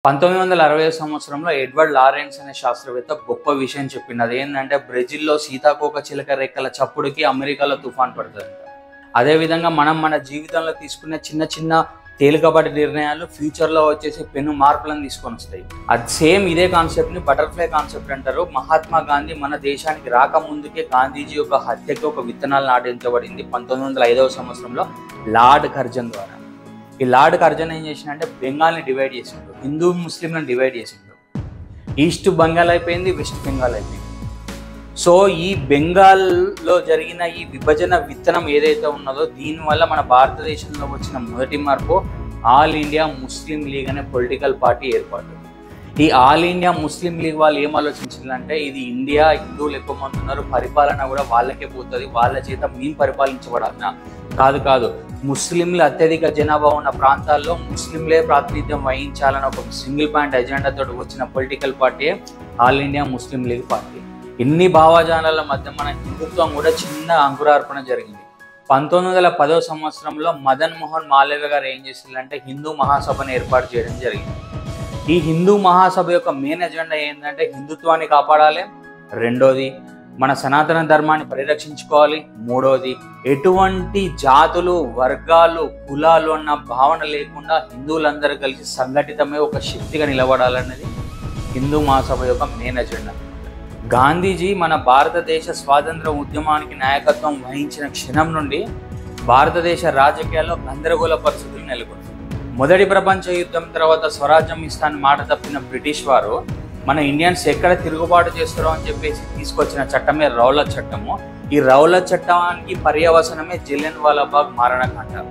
1960 సంవత్సరంలో Edward Lawrence అనే శాస్త్రవేత్త గొప్ప విషయం చెప్పింది. అదేంటంటే బ్రెజిల్లో సీతాకోక చిలుక రెక్కల చప్పుడుకి అమెరికాలో తుఫాన్ పడుతుంది. అదేవిధంగా మనం మన జీవితంలో తీసుకునే చిన్న చిన్న తేలికపాటి నిర్ణయాలు ఫ్యూచర్లో వచ్చేసి పెను మార్పులను తీసుకొని వస్తాయి. అది సేమ్ ఇదే కాన్సెప్ట్ని బటర్ఫ్లై కాన్సెప్ట్ అంటారు. మహాత్మా గాంధీ మన దేశానికి రాకముందుకే గాంధీజీ యొక్క హత్యకి ఒక విత్తనాలు నాటించబడింది 1905 సంవత్సరంలో లార్డ్ కర్జన్ ద్వారా. ఈ లార్డ్ కర్జన్ ఏం చేసిండంటే బెంగాల్ని డివైడ్ చేసిండు, హిందూ ముస్లింలను డివైడ్ చేసిండు. ఈస్ట్ బెంగాల్ అయిపోయింది, వెస్ట్ బెంగాల్ అయిపోయింది. సో ఈ బెంగాల్లో జరిగిన ఈ విభజన విత్తనం ఏదైతే ఉన్నదో దీనివల్ల మన భారతదేశంలో వచ్చిన మొదటి మార్పు ఆల్ ఇండియా ముస్లిం లీగ్ అనే పొలిటికల్ పార్టీ ఏర్పాటు. ఈ ఆల్ ఇండియా ముస్లిం లీగ్ వాళ్ళు ఏం ఆలోచించారంటే ఇది ఇండియా, హిందువులు ఎక్కువ మంది ఉన్నారు, పరిపాలన కూడా వాళ్ళకే పోతుంది, వాళ్ళ చేత మేము పరిపాలించబడాలన్నా కాదు, ముస్లింలు అత్యధిక జనాభా ఉన్న ప్రాంతాల్లో ముస్లింలే ప్రాతినిధ్యం వహించాలని ఒక సింగిల్ పాయింట్ ఎజెండాతో వచ్చిన political party all India Muslim league party. ఇన్ని భావజాలాల మధ్య మన హిందుత్వం కూడా చిన్న అంకురార్పణ జరిగింది. 1910 సంవత్సరంలో మదన్ మోహన్ మాలవ్య గారు ఏం చేసిందంటే హిందూ మహాసభను ఏర్పాటు చేయడం జరిగింది. ఈ హిందూ మహాసభ యొక్క మెయిన్ ఎజెండా ఏంటంటే హిందుత్వాన్ని కాపాడాలి, రెండోది మన సనాతన ధర్మాన్ని పరిరక్షించుకోవాలి, మూడోది ఎటువంటి జాతులు వర్గాలు కులాలు అన్న భావన లేకుండా హిందువులందరూ కలిసి సంఘటితమే ఒక శక్తిగా నిలబడాలన్నది హిందూ మహాసభ యొక్క మెయిన్ ఎజెండా. గాంధీజీ మన భారతదేశ స్వాతంత్ర ఉద్యమానికి నాయకత్వం వహించిన క్షణం నుండి భారతదేశ రాజకీయాల్లో గందరగోళ పరిస్థితులు నెలకొన్నాయి. మొదటి ప్రపంచ యుద్ధం తర్వాత స్వరాజ్యం ఇస్తానని మాట తప్పిన బ్రిటిష్ వారు మన ఇండియన్స్ ఎక్కడ తిరుగుబాటు చేస్తారో అని చెప్పేసి తీసుకొచ్చిన చట్టమే రౌలత్ చట్టము. ఈ రౌలత్ చట్టానికి పర్యవసనమే జలియన్వాలాబాగ్ మారణకాండ.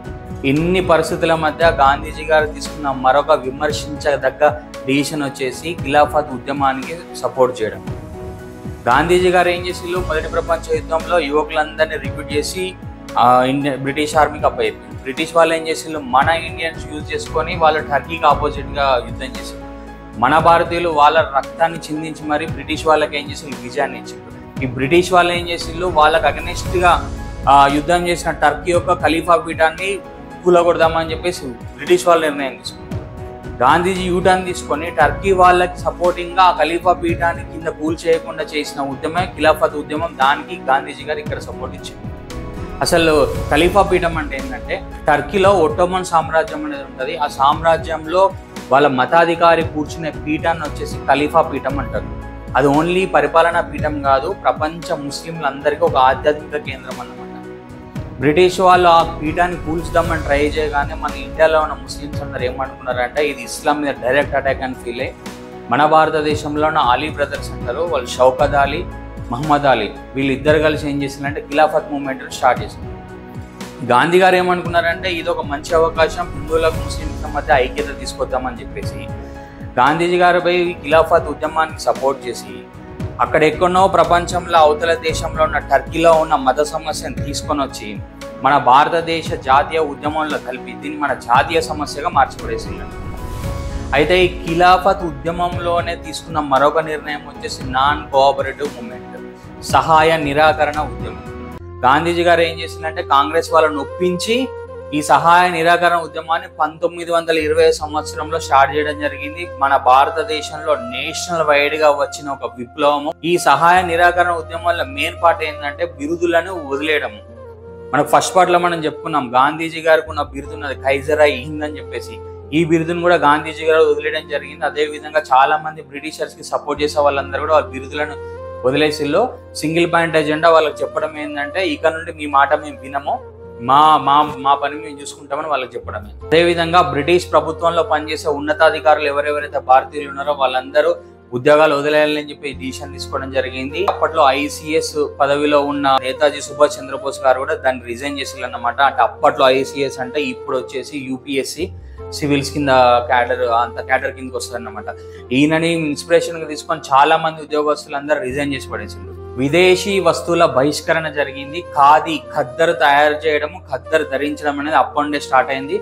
ఇన్ని పరిస్థితుల మధ్య గాంధీజీ గారు తీసుకున్న మరొక విమర్శించదగ్గ డిసిషన్ వచ్చేసి ఖిలాఫత్ ఉద్యమానికి సపోర్ట్ చేయడం. గాంధీజీ గారు ఏం చేసిళ్ళు, మొదటి ప్రపంచ యుద్ధంలో యువకులందరినీ రిక్రూట్ చేసి బ్రిటిష్ ఆర్మీకి అప్పచెప్పారు. బ్రిటిష్ వాళ్ళు ఏం చేసిళ్ళు, మన ఇండియన్స్ యూజ్ చేసుకొని వాళ్ళు టర్కీకి ఆపోజిట్గా యుద్ధం చేశారు. మన భారతీయులు వాళ్ళ రక్తాన్ని చిందించి మరి బ్రిటిష్ వాళ్ళకి ఏం చేసిళ్ళు, విజయాన్ని ఇచ్చారు. ఈ బ్రిటిష్ వాళ్ళు ఏం చేసిళ్ళు, వాళ్ళకి అగెనిస్ట్గా యుద్ధం చేసిన టర్కీ యొక్క ఖలీఫా పీఠాన్ని కూలగొడదామని చెప్పేసి బ్రిటిష్ వాళ్ళు నిర్ణయం తీసుకున్నారు. గాంధీజీ యూటర్న్ తీసుకొని టర్కీ వాళ్ళకి సపోర్టింగ్గా ఆ ఖలీఫా పీఠాన్ని కింద కూల్ చేయకుండా చేసిన ఉద్యమే ఖిలాఫత్ ఉద్యమం. దానికి గాంధీజీ గారు ఇక్కడ సపోర్ట్ ఇచ్చారు. అసలు ఖలీఫా పీఠం అంటే ఏంటంటే టర్కీలో ఒట్టోమన్ సామ్రాజ్యం అనేది ఉంటుంది. ఆ సామ్రాజ్యంలో వాళ్ళ మతాధికారి కూర్చునే పీఠాన్ని వచ్చేసి ఖలీఫా పీఠం అంటారు. అది ఓన్లీ పరిపాలనా పీఠం కాదు, ప్రపంచ ముస్లింలందరికీ ఒక ఆధ్యాత్మిక కేంద్రం అన్నమాట. బ్రిటిష్ వాళ్ళు ఆ పీఠాన్ని కూల్చుదామని ట్రై చేయగానే మన ఇండియాలో ఉన్న ముస్లిమ్స్ అందరు ఏమనుకున్నారంటే ఇది ఇస్లాం మీద డైరెక్ట్ అటాక్ అని ఫీల్ అయ్యి మన భారతదేశంలో ఉన్న అలీ బ్రదర్స్ అంటారు, వాళ్ళు షౌకత్ అలీ, మహమ్మద్ అలీ, వీళ్ళిద్దరు కలిసి ఏం చేసిందంటే ఖిలాఫత్ మూవ్మెంట్ని స్టార్ట్ చేసింది. గాంధీ గారు ఏమనుకున్నారంటే ఇది ఒక మంచి అవకాశం, హిందువులకు ముస్లింల మధ్య ఐక్యత తీసుకొద్దామని చెప్పేసి గాంధీజీ గారు పోయి ఖిలాఫత్ ఉద్యమానికి సపోర్ట్ చేసి అక్కడ ఎక్కడో ప్రపంచంలో అవతల దేశంలో ఉన్న టర్కీలో ఉన్న మత సమస్యను తీసుకొని వచ్చి మన భారతదేశ జాతీయ ఉద్యమంలో కలిపి దీన్ని మన జాతీయ సమస్యగా మార్చిపడేసింది. అయితే ఈ ఖిలాఫత్ ఉద్యమంలోనే తీసుకున్న మరొక నిర్ణయం వచ్చేసి నాన్ కోఆపరేటివ్ మూవ్మెంట్, సహాయ నిరాకరణ ఉద్యమం. గాంధీజీ గారు ఏం చేసిందంటే కాంగ్రెస్ వాళ్ళని ఒప్పించి ఈ సహాయ నిరాకరణ ఉద్యమాన్ని 1920 సంవత్సరంలో స్టార్ట్ చేయడం జరిగింది. మన భారతదేశంలో నేషనల్ వైడ్ గా వచ్చిన ఒక విప్లవము. ఈ సహాయ నిరాకరణ ఉద్యమంలో మెయిన్ పార్ట్ ఏంటంటే బిరుదులను వదిలేయడము. మనకు ఫస్ట్ పార్ట్ లో మనం చెప్పుకున్నాం గాంధీజీ గారికి ఉన్న బిరుదు ఉన్నది ఖైజర్-ఐ హింద్ అని చెప్పేసి. ఈ బిరుదును కూడా గాంధీజీ గారు వదిలేయడం జరిగింది. అదే విధంగా చాలా మంది బ్రిటిషర్స్ కి సపోర్ట్ చేసే వాళ్ళందరూ కూడా వాళ్ళ బిరుదులను వదిలేసిల్లో సింగిల్ పాయింట్ ఎజెండా వాళ్ళకి చెప్పడం ఏంటంటే ఇక నుండి మీ మాట మేము వినము, మా మా మా పని మేము చూసుకుంటామని వాళ్ళకి చెప్పడమే. అదేవిధంగా బ్రిటిష్ ప్రభుత్వంలో పనిచేసే ఉన్నతాధికారులు ఎవరెవరైతే భారతీయులు ఉన్నారో వాళ్ళందరూ ఉద్యోగాలు వదిలేయాలని చెప్పి డిసిషన్ తీసుకోవడం జరిగింది. అప్పట్లో ఐసీఎస్ పదవిలో ఉన్న నేతాజీ సుభాష్ చంద్రబోస్ గారు కూడా దాన్ని రిజైన్ చేసిల్లన్నమాట. అంటే అప్పట్లో ఐసీఎస్ అంటే ఇప్పుడు వచ్చేసి యూపీఎస్సీ సివిల్స్ కింద క్యాడర్ కిందకి వస్తుంది అన్నమాట. ఈయనని ఇన్స్పిరేషన్ గా తీసుకొని చాలా మంది ఉద్యోగస్తులు అందరూ రిజైన్ చేసి పడేసిండ్రు. విదేశీ వస్తువుల బహిష్కరణ జరిగింది. ఖాదీ ఖద్దరు తయారు చేయడము, ఖద్దరు ధరించడం అనేది అప్పటి స్టార్ట్ అయింది.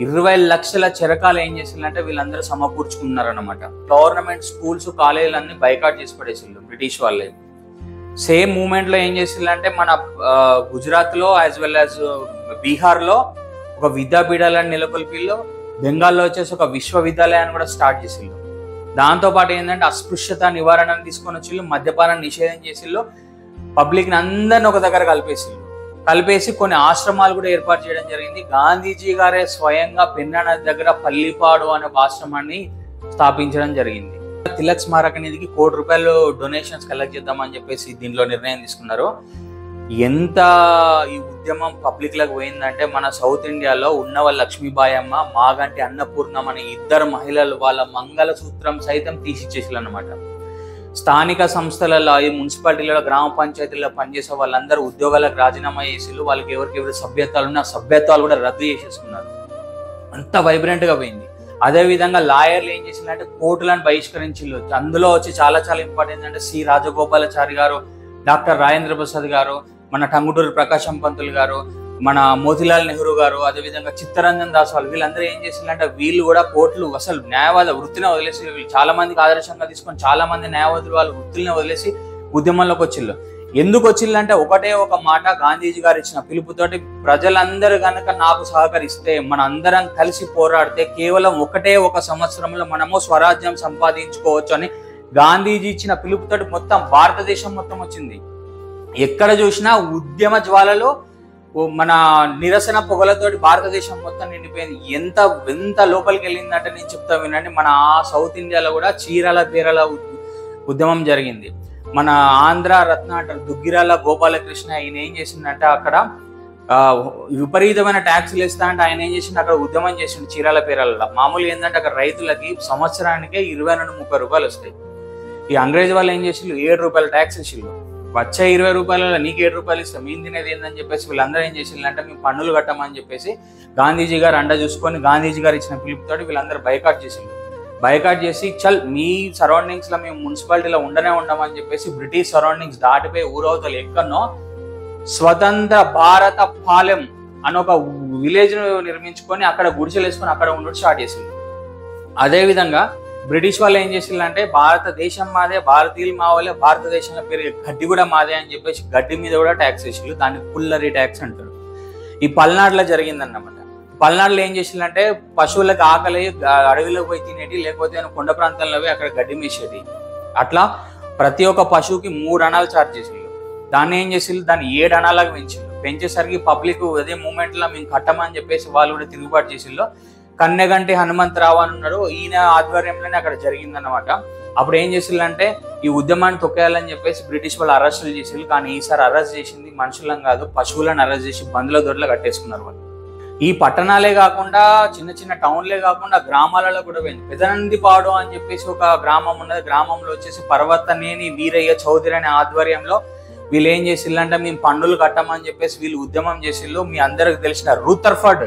20 లక్షల చెరకాలు ఏం చేసిందంటే వీళ్ళందరూ సమకూర్చుకున్నారన్నమాట. గవర్నమెంట్ స్కూల్స్ కాలేజీలన్నీ బైకాట్ చేసి పడేసిండ్రు బ్రిటిష్ వాళ్ళే. సేమ్ మూమెంట్ లో ఏం చేసిందంటే మన గుజరాత్ లో యాజ్ వెల్ యాజ్ బీహార్ లో ఒక విద్యాపీఠాలను నెలకొల్పిలో బెంగాల్లో వచ్చేసి ఒక విశ్వవిద్యాలయాన్ని కూడా స్టార్ట్ చేసిళ్ళు. దాంతోపాటు ఏంటంటే అస్పృశ్యత నివారణను తీసుకొని వచ్చిళ్ళు, మద్యపానం నిషేధం చేసిళ్ళు, పబ్లిక్ని అందరిని ఒక దగ్గర కలిపేసి కొన్ని ఆశ్రమాలు కూడా ఏర్పాటు చేయడం జరిగింది. గాంధీజీ గారే స్వయంగా పెన్నా నది దగ్గర పల్లిపాడు అనే ఒక ఆశ్రమాన్ని స్థాపించడం జరిగింది. తిలక్ స్మారక నిధికి ₹1 డొనేషన్స్ కలెక్ట్ చేద్దామని చెప్పేసి దీనిలో నిర్ణయం తీసుకున్నారు. ఎంత ఈ ఉద్యమం పబ్లిక్ లకు పోయిందంటే మన సౌత్ ఇండియాలో ఉన్నవాళ్ళ లక్ష్మీబాయి అమ్మ, మాగంటి అన్నపూర్ణం అనే 2 మహిళలు వాళ్ళ మంగళసూత్రం సైతం తీసిచ్చేసారు అన్నమాట. స్థానిక సంస్థలలో, ఈ మున్సిపాలిటీలలో, గ్రామ పంచాయతీలలో పనిచేసే వాళ్ళందరూ ఉద్యోగాలకు రాజీనామా చేసిళ్ళు. వాళ్ళకి ఎవరికి సభ్యత్వాలు ఉన్న సభ్యత్వాలు కూడా రద్దు చేసేసుకున్నారు. అంత వైబ్రెంట్ గా పోయింది. అదే విధంగా లాయర్లు ఏం చేసిందంటే కోర్టులను బహిష్కరించిళ్ళు. అందులో వచ్చి చాలా ఇంపార్టెంట్ అంటే సి రాజగోపాలాచారి గారు, డాక్టర్ రాజేంద్ర ప్రసాద్ గారు, మన టంగుటూరి ప్రకాశం పంతులు గారు, మన మోతిలాల్ నెహ్రూ గారు, అదేవిధంగా చిత్తరంజన్ దాస్ వాళ్ళు, వీళ్ళందరూ ఏం చేసిందంటే వీళ్ళు కూడా కోర్టులు అసలు న్యాయవాద వృత్తిని వదిలేసి, వీళ్ళు చాలా మందికి ఆదర్శంగా తీసుకొని చాలా మంది న్యాయవాదులు వాళ్ళు వృత్తుల్ని వదిలేసి ఉద్యమంలోకి వచ్చిళ్ళు. ఎందుకు వచ్చిందంటే ఒకటే ఒక మాట, గాంధీజీ గారు ఇచ్చిన పిలుపుతోటి ప్రజలందరూ కనుక నాకు సహకరిస్తే, మన అందరం కలిసి పోరాడితే కేవలం ఒకటే ఒక సంవత్సరంలో మనము స్వరాజ్యం సంపాదించుకోవచ్చు అని గాంధీజీ ఇచ్చిన పిలుపుతోటి మొత్తం భారతదేశం మొత్తం వచ్చింది. ఎక్కడ చూసినా ఉద్యమ జ్వాలలో మన నిరసన పొగలతోటి భారతదేశం మొత్తం నిండిపోయింది. ఎంత లోపలికి వెళ్ళిందంటే నేను చెప్తా వినండి. మన సౌత్ ఇండియాలో కూడా చీరాల పేరల ఉద్యమం జరిగింది. మన ఆంధ్ర రత్న అంటారు దుగ్గిరాల గోపాలకృష్ణ, ఆయన ఏం చేసిందంటే అక్కడ విపరీతమైన ట్యాక్సులు వేస్తా అంటే ఆయన ఏం చేసిండు, అక్కడ ఉద్యమం చేసిండు చీరాల పేరలలో. మామూలుగా ఏంటంటే అక్కడ రైతులకి సంవత్సరానికే 20 నుండి 30 రూపాయలు వస్తాయి. ఈ అంగ్రేజ్ వాళ్ళు ఏం చేసిండు, ₹7 ట్యాక్స్ ఇచ్చిళ్ళు. వచ్చే ₹20 నీకు ₹7 ఇస్తాం, మేము తినేది ఏందని చెప్పేసి వీళ్ళందరూ ఏం చేసిండ్రు అంటే మేము పన్నులు కట్టమని చెప్పేసి గాంధీజీ గారు అండ చూసుకొని గాంధీజీ గారు ఇచ్చిన పిలుపుతోటి వీళ్ళందరూ బైకాట్ చేసి చల్ మీ సరౌండింగ్స్ లో మేము మున్సిపాలిటీలో ఉండమని చెప్పేసి బ్రిటిష్ సరౌండింగ్స్ దాటిపోయి ఊరవతలు ఎక్కడనో స్వతంత్ర భారత పాలెం అని ఒక విలేజ్ నిర్మించుకొని అక్కడ గుడిసెలు వేసుకొని అక్కడ ఉండడం స్టార్ట్ చేసింది. అదేవిధంగా బ్రిటిష్ వాళ్ళు ఏం చేసిందంటే భారతదేశం మాదే, భారతీయులు మా వాళ్ళే, భారతదేశంలో పేరు గడ్డి కూడా మాదే అని చెప్పేసి గడ్డి మీద కూడా ట్యాక్స్ వేసిళ్ళు. దాన్ని పుల్లరీ ట్యాక్స్ అంటారు. ఈ పల్నాడులో జరిగిందన్నమాట. పల్నాడులో ఏం చేసిందంటే పశువులకు ఆకలి అడవిలోకి పోయి తినేటి, లేకపోతే కొండ ప్రాంతాల్లో పోయి అక్కడ గడ్డి మేసేటి. అట్లా ప్రతి ఒక్క పశువుకి 3 అణాలు ఛార్జ్ చేసిళ్ళు. దాన్ని ఏం చేసిళ్ళు, దాన్ని 7 అణాలకు పెంచేసరికి పబ్లిక్ అదే మూమెంట్ లో మేము కట్టమని చెప్పేసి వాళ్ళు కూడా తిరుగుబాటు చేసిళ్ళు. కన్నెగంటి హనుమంతరావు అని ఉన్నాడు, ఈయన ఆధ్వర్యంలోనే అక్కడ జరిగిందన్నమాట. అప్పుడు ఏం చేసిల్లంటే ఈ ఉద్యమాన్ని తొక్కేయాలని చెప్పేసి బ్రిటిష్ వాళ్ళు అరెస్టులు చేసిళ్ళు. కానీ ఈసారి అరెస్ట్ చేసింది మనుషులను కాదు, పశువులను అరెస్ట్ చేసి బందుల దొడ్లో కట్టేసుకున్నారు వాళ్ళు. ఈ పట్టణాలే కాకుండా చిన్న టౌన్లే కాకుండా గ్రామాలలో కూడా పోయింది. పెదనందిపాడు అని చెప్పేసి ఒక గ్రామం ఉన్నది. గ్రామంలో వచ్చేసి పర్వతనేని వీరయ్య చౌదరి అనే ఆధ్వర్యంలో వీళ్ళు ఏం చేసిల్లంటే మేము పన్నులు కట్టమని చెప్పేసి వీళ్ళు ఉద్యమం చేసిళ్ళు. మీ అందరికి తెలిసిన రూథర్ఫర్డ్,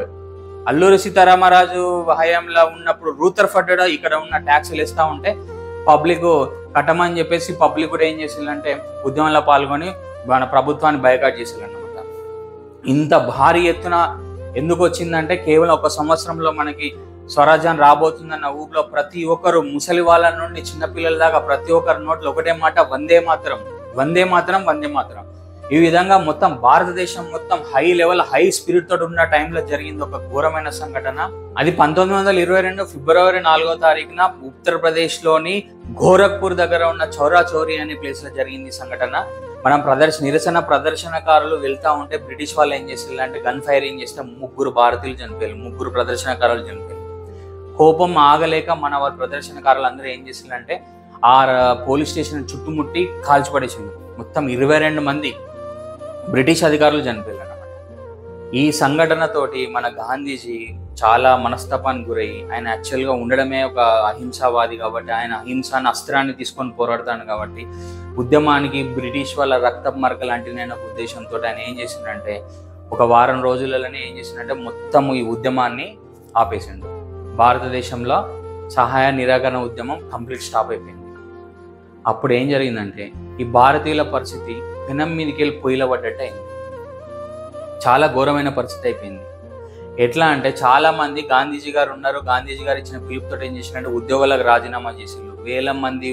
అల్లూరి సీతారామరాజు హయాంలో ఉన్నప్పుడు రూథర్ఫర్డ్ ఇక్కడ ఉన్న ట్యాక్సులు ఇస్తా ఉంటే పబ్లిక్ కట్టమని చెప్పేసి పబ్లిక్ కూడా ఏం చేసిందంటే ఉద్యమంలో పాల్గొని మన ప్రభుత్వాన్ని బైకాట్ చేసేయాలన్నమాట. ఇంత భారీ ఎత్తున ఎందుకు వచ్చిందంటే కేవలం ఒక సంవత్సరంలో మనకి స్వరాజ్యం రాబోతుందన్న ఊపిలో ప్రతి ఒక్కరు ముసలి వాళ్ళ నుండి చిన్నపిల్లల దాకా ప్రతి ఒక్కరి నోట్లో ఒకటే మాట, వందే మాతరం, వందే మాతరం, వందే మాతరం. ఈ విధంగా మొత్తం భారతదేశం మొత్తం హై స్పిరిట్ తోటి ఉన్న టైంలో జరిగింది ఒక ఘోరమైన సంఘటన. అది 1922 ఫిబ్రవరి 4వ తారీఖున ఉత్తరప్రదేశ్ లోని గోరఖ్పూర్ దగ్గర ఉన్న చౌరా చౌరీ అనే ప్లేస్ లో జరిగింది ఈ సంఘటన. మనం నిరసన ప్రదర్శనకారులు వెళ్తా ఉంటే బ్రిటిష్ వాళ్ళు ఏం చేసిందంటే గన్ ఫైరింగ్ చేస్తే 3 భారతీయులు చనిపోయారు, 3 ప్రదర్శనకారులు చనిపోయారు. కోపం ఆగలేక మన వారి ప్రదర్శనకారులు అందరూ ఏం చేసిందంటే ఆ పోలీస్ స్టేషన్ చుట్టుముట్టి కాల్చిపడేసింది. మొత్తం 22 మంది బ్రిటిష్ అధికారులు చనిపోయారు అన్నమాట. ఈ సంఘటనతోటి మన గాంధీజీ చాలా మనస్తాపానికి గురయ్యి, ఆయన యాక్చువల్గా ఉండడమే ఒక అహింసావాది కాబట్టి, ఆయన అహింసాన్ని అస్త్రాన్ని తీసుకొని పోరాడతాడు కాబట్టి ఉద్యమానికి బ్రిటిష్ వాళ్ళ రక్త మరక లాంటినైన ఉద్దేశంతో ఆయన ఏం చేసిందంటే ఒక వారం రోజులలోనే ఏం చేసిందంటే మొత్తం ఈ ఉద్యమాన్ని ఆపేసిండు. భారతదేశంలో సహాయ నిరాకరణ ఉద్యమం కంప్లీట్ స్టాప్ అయిపోయింది. అప్పుడు ఏం జరిగిందంటే ఈ భారతీయుల పరిస్థితి పెనం మీదకి వెళ్ళి పొయ్యిలో పడ్డట్టు అయింది. చాలా ఘోరమైన పరిస్థితి అయిపోయింది. ఎట్లా అంటే చాలా మంది గాంధీజీ గారు ఉన్నారు, గాంధీజీ గారు ఇచ్చిన పిలుపుతో ఏం చేసినట్టు ఉద్యోగాలకు రాజీనామా చేసిండ్రు. 1000 మంది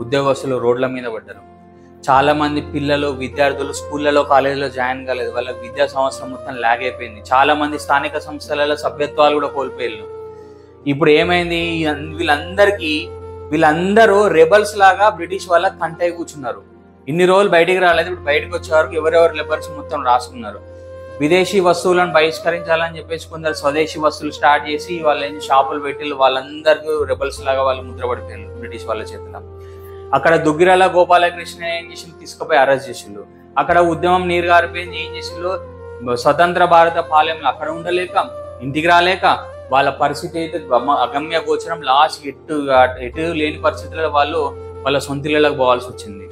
ఉద్యోగస్తులు రోడ్ల మీద పడ్డారు. చాలా మంది పిల్లలు విద్యార్థులు స్కూళ్ళలో కాలేజీలో జాయిన్ కాలేదు, వాళ్ళకి విద్యా సంవత్సరం మొత్తం లాగ్ అయిపోయింది. చాలా మంది స్థానిక సంస్థలలో సభ్యత్వాలు కూడా కోల్పోయారు. ఇప్పుడు ఏమైంది, వీళ్ళందరూ రెబల్స్ లాగా బ్రిటిష్ వాళ్ళకి కంటై కూర్చున్నారు. ఇన్ని రోజులు బయటికి రాలేదు, ఇప్పుడు బయటకు వచ్చే వరకు ఎవరెవరు రెబల్స్ మొత్తం రాసుకున్నారు. విదేశీ వస్తువులను బహిష్కరించాలని చెప్పేసి కొందరు స్వదేశీ వస్తువులు స్టార్ట్ చేసి వాళ్ళు షాపులు పెట్టి వాళ్ళందరికీ రెబల్స్ లాగా వాళ్ళు ముద్ర పడిపోయారు బ్రిటిష్ వాళ్ళ చేతిలో. అక్కడ దుగ్గిరాల గోపాలకృష్ణ ఏం చేసిండు, తీసుకుపోయి అరెస్ట్ చేసిండు. అక్కడ ఉద్యమం నీరు గారిపోయింది. ఏం చేసిండు, స్వతంత్ర భారత పాలెంలో అక్కడ ఉండలేక ఇంటికి రాలేక వాళ్ళ పరిస్థితి అయితే అగమ్య గోచరం. లాస్ట్ ఎటు లేని పరిస్థితుల్లో వాళ్ళ సొంత ఇళ్ళకి పోవాల్సి వచ్చింది.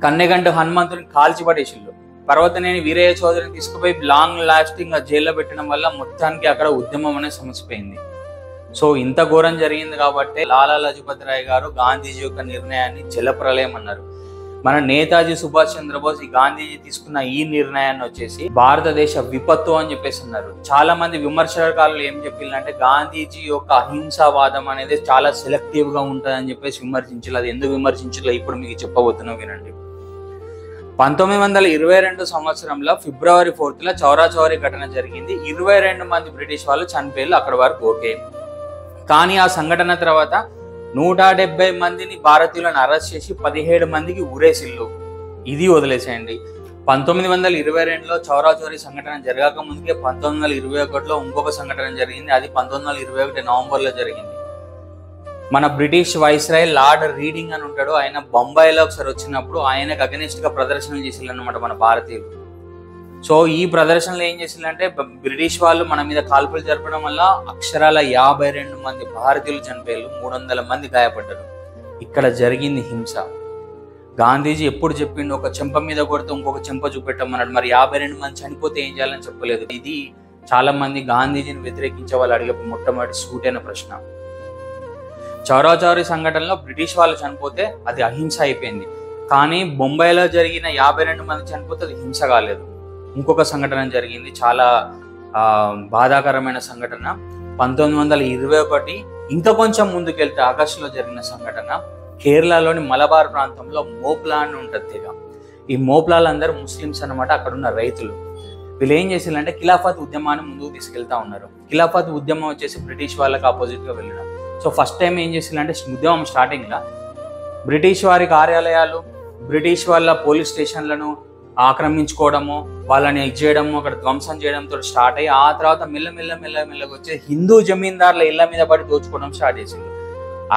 కన్నెగంట హనుమంతుని కాల్చి పడేసిండు. పర్వతనేని వీరయ్య చౌదరిని తీసుకుపోయి లాంగ్ లాస్టింగ్ జైల్లో పెట్టడం వల్ల మొత్తానికి అక్కడ ఉద్యమం అనేది సమసిపోయింది. సో ఇంత ఘోరం జరిగింది కాబట్టి లాలా లజపత్ రాయ్ గారు గాంధీజీ యొక్క నిర్ణయాన్ని జలప్రలయం అన్నారు. మన నేతాజీ సుభాష్ చంద్రబోస్ ఈ గాంధీజీ తీసుకున్న ఈ నిర్ణయాన్ని వచ్చేసి భారతదేశ విపత్తు అని చెప్పేసి అన్నారు. చాలా మంది విమర్శకారులు ఏం చెప్పిందంటే గాంధీజీ యొక్క అహింసావాదం అనేది చాలా సెలెక్టివ్ గా ఉంటుంది అని చెప్పేసి విమర్శించాలి. అది ఎందుకు విమర్శించాలో ఇప్పుడు మీకు చెప్పబోతున్నా వినండి. 1922 సంవత్సరంలో ఫిబ్రవరి 4 చౌరా చౌరీ ఘటన జరిగింది. 22 మంది బ్రిటిష్ వాళ్ళు చనిపోయారు. అక్కడ వరకు ఓకే. కానీ ఆ సంఘటన తర్వాత 170 మందిని భారతీయులను అరెస్ట్ చేసి 17 మందికి ఊరేసిల్లు. ఇది వదిలేసేయండి. 1922లో చౌరా చౌరీ సంఘటన జరగక ముందుకే 1921లో ఇంకొక సంఘటన జరిగింది. అది 1921 నవంబర్లో జరిగింది. మన బ్రిటిష్ వైస్రాయ్ లార్డ్ రీడింగ్ అని ఉంటాడు. ఆయన బొంబాయిలో ఒకసారి వచ్చినప్పుడు ఆయనకు అగెనిస్ట్ గా ప్రదర్శనలు చేసిందన్నమాట మన భారతీయులు. సో ఈ ప్రదర్శనలు ఏం చేసిందంటే బ్రిటిష్ వాళ్ళు మన మీద కాల్పులు జరపడం వల్ల అక్షరాల 52 మంది భారతీయులు చనిపోయారు, 300 మంది గాయపడ్డారు. ఇక్కడ జరిగింది హింస. గాంధీజీ ఎప్పుడు చెప్పిండు, ఒక చెంప మీద కొడితే ఇంకొక చెంప చూపెట్టమన్నాడు. మరి 52 మంది చనిపోతే ఏం చేయాలని చెప్పలేదు. ఇది చాలా మంది గాంధీజీని వ్యతిరేకించే వాళ్ళు అడిగే మొట్టమొదటి సూటైన ప్రశ్న. చౌరా చౌరీ సంఘటనలో బ్రిటిష్ వాళ్ళు చనిపోతే అది అహింస అయిపోయింది. కానీ బొంబాయిలో జరిగిన 52 మంది చనిపోతే అది హింస కాలేదు. ఇంకొక సంఘటన జరిగింది, చాలా బాధాకరమైన సంఘటన. 1921 ఇంకా కొంచెం ముందుకెళ్తే ఆగస్టులో జరిగిన సంఘటన. కేరళలోని మలబార్ ప్రాంతంలో మోప్లా అని ఉంటుంది తెగ. ఈ మోప్లాలందరూ ముస్లిమ్స్ అనమాట, అక్కడ ఉన్న రైతులు. వీళ్ళు ఏం చేసిందంటే ఖిలాఫత్ ఉద్యమాన్ని ముందుకు తీసుకెళ్తా ఉన్నారు. ఖిలాఫత్ ఉద్యమం వచ్చేసి బ్రిటిష్ వాళ్ళకి ఆపోజిట్ గా వెళ్ళడం. సో ఫస్ట్ టైం ఏం చేసిందంటే ఉద్యమం స్టార్టింగ్ లా బ్రిటిష్ వారి కార్యాలయాలు, బ్రిటిష్ వాళ్ళ పోలీస్ స్టేషన్లను ఆక్రమించుకోవడము, వాళ్ళని చేయడము, అక్కడ ధ్వంసం చేయడంతో స్టార్ట్ అయ్యి ఆ తర్వాత మెల్లమెల్లగా వచ్చే హిందూ జమీందారుల ఇళ్ల మీద పడి దోచుకోవడం స్టార్ట్ చేసింది.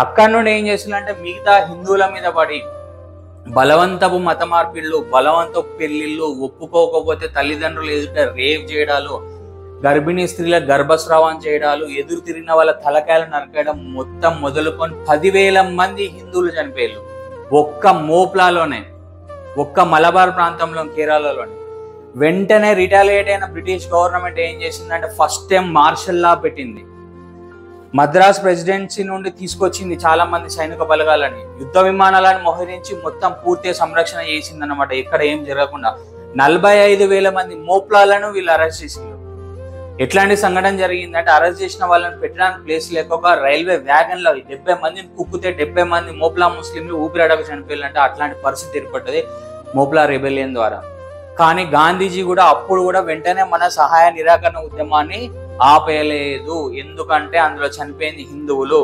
అక్కడ నుండి ఏం చేసిందంటే మిగతా హిందువుల మీద పడి బలవంతపు మత మార్పిళ్ళు, బలవంతపు పెళ్లిళ్ళు, ఒప్పుకోకపోతే తల్లిదండ్రులు ఎదుట రేవ్ చేయడాలు, గర్భిణీ స్త్రీల గర్భస్రావం చేయడాలు, ఎదురు తిరిగిన వాళ్ళ తలకాయలు నరకడం మొత్తం మొదలుకొని 10,000 మంది హిందువులు చనిపోయారు ఒక్క మోప్లాలోనే, ఒక్క మలబార్ ప్రాంతంలో కేరళలోనే. వెంటనే రిటాలియేట్ అయిన బ్రిటిష్ గవర్నమెంట్ ఏం చేసిందంటే ఫస్ట్ టైం మార్షల్ లా పెట్టింది. మద్రాస్ ప్రెసిడెన్సీ నుండి తీసుకొచ్చింది చాలా మంది సైనిక బలగాలని, యుద్ధ విమానాలను మోహరించి మొత్తం పూర్తిగా సంరక్షణ చేసింది అనమాట. ఎక్కడ ఏం జరగకుండా 45,000 మంది మోప్లాలను వీళ్ళు అరెస్ట్ చేసింది. ఎట్లాంటి సంఘటన జరిగిందంటే అరెస్ట్ చేసిన వాళ్ళని పెట్టడానికి ప్లేస్ లేక రైల్వే వ్యాగన్ లో 70 మందిని కుక్కితే 70 మంది మోప్లా ముస్లింలు ఊపిరాడక చనిపోయారంటే అట్లాంటి పరిస్థితి ఏర్పడ్డది మోప్లా రెబెలియన్ ద్వారా. కానీ గాంధీజీ కూడా అప్పుడు కూడా వెంటనే మన సహాయ నిరాకరణ ఉద్యమాన్ని ఆపేయలేదు. ఎందుకంటే అందులో చనిపోయింది హిందువులు.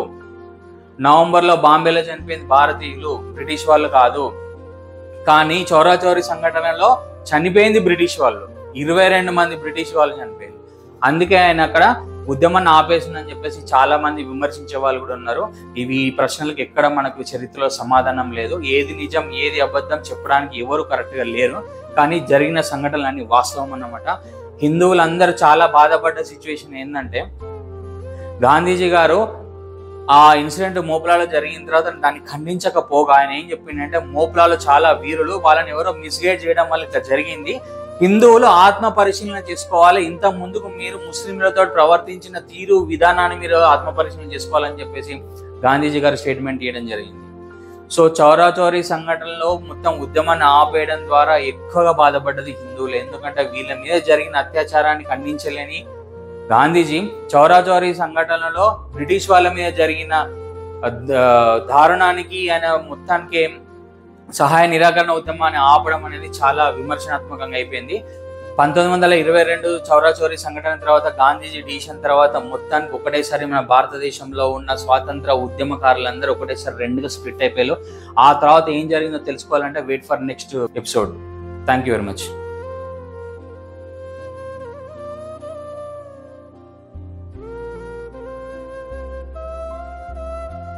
నవంబర్లో బాంబేలో చనిపోయింది భారతీయులు, బ్రిటిష్ వాళ్ళు కాదు. కానీ చౌరా చౌరీ సంఘటనలో చనిపోయింది బ్రిటిష్ వాళ్ళు, 22 మంది బ్రిటిష్ వాళ్ళు చనిపోయింది. అందుకే ఆయన అక్కడ ఉద్యమాన్ని ఆపేసిందని చెప్పేసి చాలా మంది విమర్శించే వాళ్ళు కూడా ఉన్నారు. ఈ ప్రశ్నలకు ఎక్కడ మనకు చరిత్రలో సమాధానం లేదు. ఏది నిజం ఏది అబద్ధం చెప్పడానికి ఎవరు కరెక్ట్ గా లేరు. కానీ జరిగిన సంఘటనలన్నీ వాస్తవం అన్నమాట. హిందువులందరూ చాలా బాధపడ్డ సిచ్యువేషన్ ఏంటంటే గాంధీజీ గారు ఆ ఇన్సిడెంట్ మోప్లాలో జరిగిన తర్వాత దాన్ని ఖండించకపోగా ఆయన ఏం చెప్పిందంటే మోప్లాలో చాలా వీరులు, వాళ్ళని ఎవరో మిస్గైడ్ చేయడం వల్ల ఇట్లా జరిగింది. హిందువులు ఆత్మ పరిశీలన చేసుకోవాలి. ఇంత ముందుకు మీరు ముస్లింలతో ప్రవర్తించిన తీరు విధానాన్ని మీరు ఆత్మ పరిశీలన చేసుకోవాలని చెప్పేసి గాంధీజీ గారు స్టేట్మెంట్ ఇవ్వడం జరిగింది. సో చౌరా చౌరీ సంఘటనలో మొత్తం ఉద్యమాన్ని ఆపేయడం ద్వారా ఎక్కువగా బాధపడ్డది హిందువులు. ఎందుకంటే వీళ్ళ మీద జరిగిన అత్యాచారాన్ని ఖండించలేని గాంధీజీ చౌరా చౌరీ సంఘటనలో బ్రిటిష్ వాళ్ళ మీద జరిగిన దారుణానికి ఆయన మొత్తానికి సహాయ నిరాకరణ ఉద్యమాన్ని ఆపడం అనేది చాలా విమర్శనాత్మకంగా అయిపోయింది. 1922 చౌరా చౌరీ సంఘటన తర్వాత, గాంధీజీ డిసిషన్ తర్వాత మొత్తానికి ఒకటేసారి మన భారతదేశంలో ఉన్న స్వాతంత్ర ఉద్యమకారులందరూ ఒకటేసారి రెండుగా స్ప్లిట్ అయిపోయారు. ఆ తర్వాత ఏం జరిగిందో తెలుసుకోవాలంటే wait for next episode. Thank you very much.